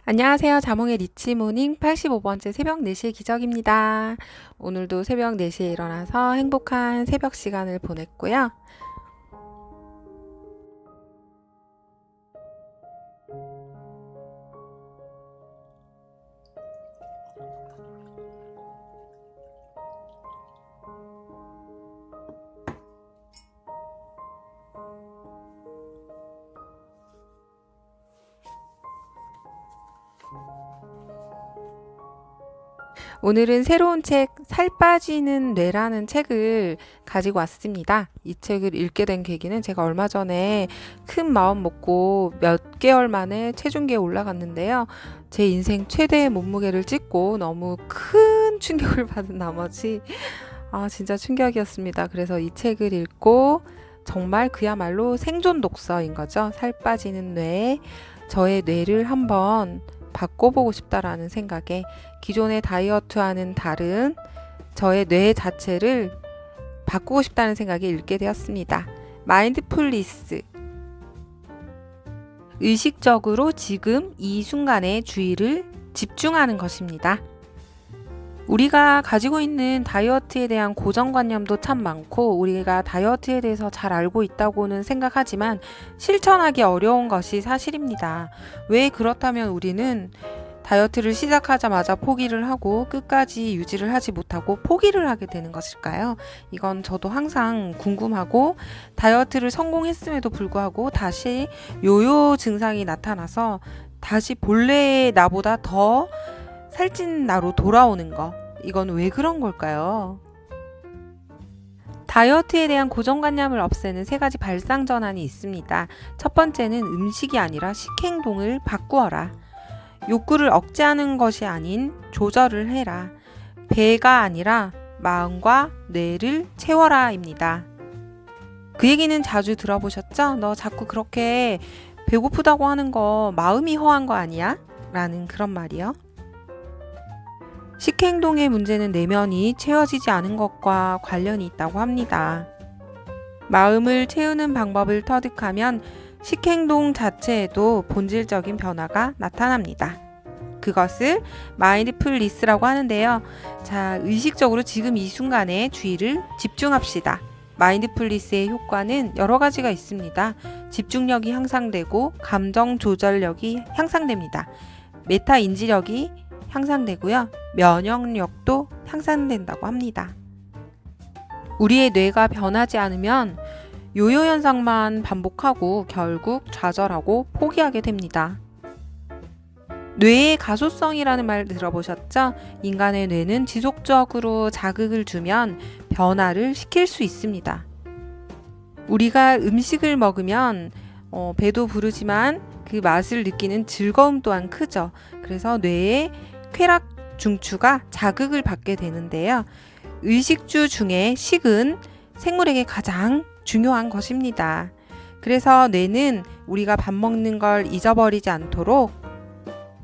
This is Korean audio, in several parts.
안녕하세요. 자몽의 리치모닝 85번째 새벽 4시의 기적입니다. 오늘도 새벽 4시에 일어나서 행복한 새벽 시간을 보냈고요. 오늘은 새로운 책, 살 빠지는 뇌라는 책을 가지고 왔습니다. 이 책을 읽게 된 계기는 제가 얼마 전에 큰 마음 먹고 몇 개월 만에 체중계에 올라갔는데요. 제 인생 최대의 몸무게를 찍고 너무 큰 충격을 받은 나머지 진짜 충격이었습니다. 그래서 이 책을 읽고 정말 그야말로 생존 독서인 거죠. 살 빠지는 뇌, 저의 뇌를 한번 바꿔보고 싶다라는 생각에 기존의 다이어트와는 다른 저의 뇌 자체를 바꾸고 싶다는 생각에 읽게 되었습니다. 마인드풀리스. 의식적으로 지금 이 순간에 주의를 집중하는 것입니다. 우리가 가지고 있는 다이어트에 대한 고정관념도 참 많고 우리가 다이어트에 대해서 잘 알고 있다고는 생각하지만 실천하기 어려운 것이 사실입니다. 왜 그렇다면 우리는 다이어트를 시작하자마자 포기를 하고 끝까지 유지를 하지 못하고 포기를 하게 되는 것일까요? 이건 저도 항상 궁금하고 다이어트를 성공했음에도 불구하고 다시 요요 증상이 나타나서 다시 본래의 나보다 더 살찐 나로 돌아오는 거. 이건 왜 그런 걸까요? 다이어트에 대한 고정관념을 없애는 세 가지 발상 전환이 있습니다. 첫 번째는 음식이 아니라 식행동을 바꾸어라. 욕구를 억제하는 것이 아닌 조절을 해라. 배가 아니라 마음과 뇌를 채워라입니다. 그 얘기는 자주 들어보셨죠? 너 자꾸 그렇게 배고프다고 하는 거 마음이 허한 거 아니야? 라는 그런 말이요. 식행동의 문제는 내면이 채워지지 않은 것과 관련이 있다고 합니다. 마음을 채우는 방법을 터득하면 식행동 자체에도 본질적인 변화가 나타납니다. 그것을 마인드풀리스라고 하는데요. 자, 의식적으로 지금 이 순간에 주의를 집중합시다. 마인드풀리스의 효과는 여러 가지가 있습니다. 집중력이 향상되고 감정 조절력이 향상됩니다. 메타 인지력이 향상되고요. 면역력도 향상된다고 합니다. 우리의 뇌가 변하지 않으면 요요 현상만 반복하고 결국 좌절하고 포기하게 됩니다. 뇌의 가소성이라는 말 들어보셨죠? 인간의 뇌는 지속적으로 자극을 주면 변화를 시킬 수 있습니다. 우리가 음식을 먹으면 배도 부르지만 그 맛을 느끼는 즐거움 또한 크죠. 그래서 뇌의 쾌락 중추가 자극을 받게 되는데요. 의식주 중에 식은 생물에게 가장 중요한 것입니다. 그래서 뇌는 우리가 밥 먹는 걸 잊어버리지 않도록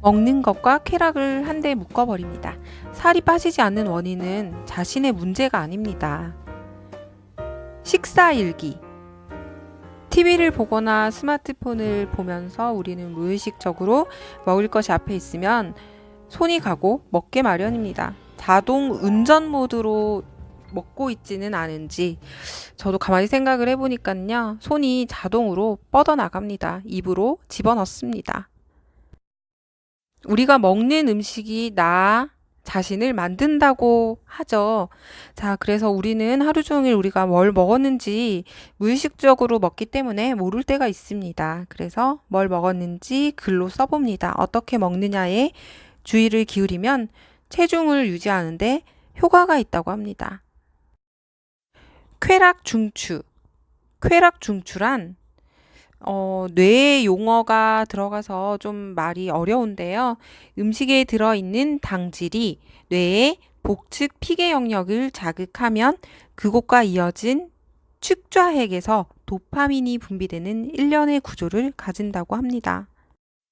먹는 것과 쾌락을 한데 묶어버립니다. 살이 빠지지 않는 원인은 자신의 문제가 아닙니다. 식사일기. TV를 보거나 스마트폰을 보면서 우리는 무의식적으로 먹을 것이 앞에 있으면 손이 가고 먹게 마련입니다. 자동 운전 모드로 먹고 있지는 않은지 저도 가만히 생각을 해보니까요. 손이 자동으로 뻗어나갑니다. 입으로 집어넣습니다. 우리가 먹는 음식이 나 자신을 만든다고 하죠. 자, 그래서 우리는 하루 종일 우리가 뭘 먹었는지 무의식적으로 먹기 때문에 모를 때가 있습니다. 그래서 뭘 먹었는지 글로 써봅니다. 어떻게 먹느냐에 주의를 기울이면 체중을 유지하는데 효과가 있다고 합니다. 쾌락 중추. 쾌락 중추란 뇌의 용어가 들어가서 좀 말이 어려운데요. 음식에 들어있는 당질이 뇌의 복측 피계 영역을 자극하면 그곳과 이어진 축좌핵에서 도파민이 분비되는 일련의 구조를 가진다고 합니다.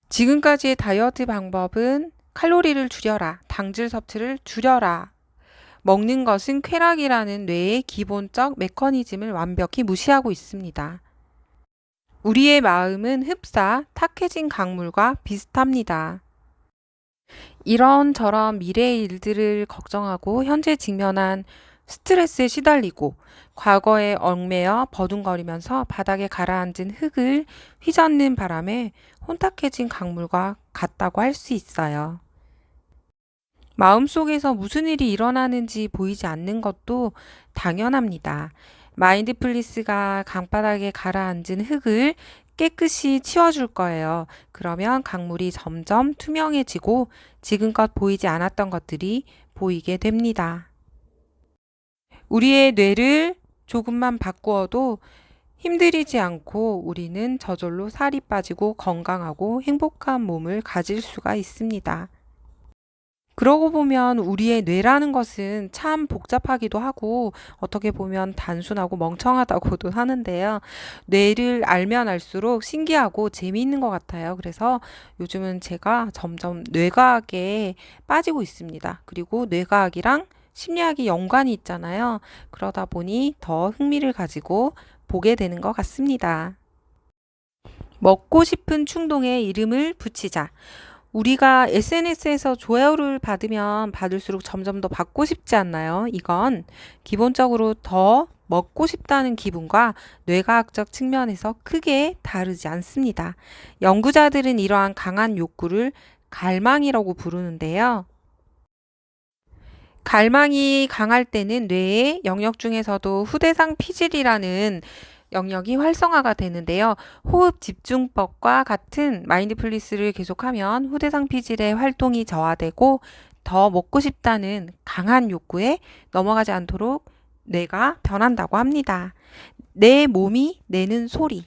지금까지의 다이어트 방법은 칼로리를 줄여라, 당질 섭취를 줄여라, 먹는 것은 쾌락이라는 뇌의 기본적 메커니즘을 완벽히 무시하고 있습니다. 우리의 마음은 흡사, 탁해진 강물과 비슷합니다. 이런저런 미래의 일들을 걱정하고 현재 직면한 스트레스에 시달리고 과거에 얽매여 버둥거리면서 바닥에 가라앉은 흙을 휘젓는 바람에 혼탁해진 강물과 같다고 할 수 있어요. 마음속에서 무슨 일이 일어나는지 보이지 않는 것도 당연합니다. 마인드풀리스가 강바닥에 가라앉은 흙을 깨끗이 치워줄 거예요. 그러면 강물이 점점 투명해지고 지금껏 보이지 않았던 것들이 보이게 됩니다. 우리의 뇌를 조금만 바꾸어도 힘들이지 않고 우리는 저절로 살이 빠지고 건강하고 행복한 몸을 가질 수가 있습니다. 그러고 보면 우리의 뇌라는 것은 참 복잡하기도 하고 어떻게 보면 단순하고 멍청하다고도 하는데요. 뇌를 알면 알수록 신기하고 재미있는 것 같아요. 그래서 요즘은 제가 점점 뇌과학에 빠지고 있습니다. 그리고 뇌과학이랑 심리학이 연관이 있잖아요. 그러다 보니 더 흥미를 가지고 보게 되는 것 같습니다. 먹고 싶은 충동에 이름을 붙이자. 우리가 SNS에서 좋아요를 받으면 받을수록 점점 더 받고 싶지 않나요? 이건 기본적으로 더 먹고 싶다는 기분과 뇌과학적 측면에서 크게 다르지 않습니다. 연구자들은 이러한 강한 욕구를 갈망이라고 부르는데요. 갈망이 강할 때는 뇌의 영역 중에서도 후대상 피질이라는 영역이 활성화가 되는데요. 호흡 집중법과 같은 마인드풀리스를 계속하면 후대상 피질의 활동이 저하되고 더 먹고 싶다는 강한 욕구에 넘어가지 않도록 뇌가 변한다고 합니다. 내 몸이 내는 소리.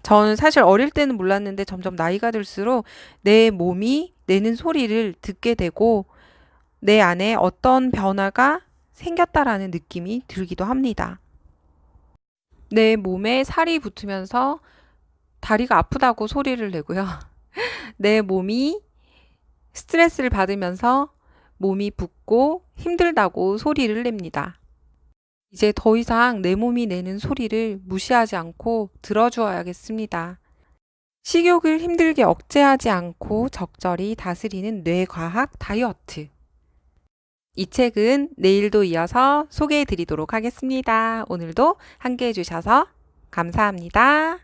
저는 사실 어릴 때는 몰랐는데 점점 나이가 들수록 내 몸이 내는 소리를 듣게 되고 내 안에 어떤 변화가 생겼다라는 느낌이 들기도 합니다. 내 몸에 살이 붙으면서 다리가 아프다고 소리를 내고요. 내 몸이 스트레스를 받으면서 몸이 붓고 힘들다고 소리를 냅니다. 이제 더 이상 내 몸이 내는 소리를 무시하지 않고 들어주어야겠습니다. 식욕을 힘들게 억제하지 않고 적절히 다스리는 뇌과학 다이어트. 이 책은 내일도 이어서 소개해 드리도록 하겠습니다. 오늘도 함께 해주셔서 감사합니다.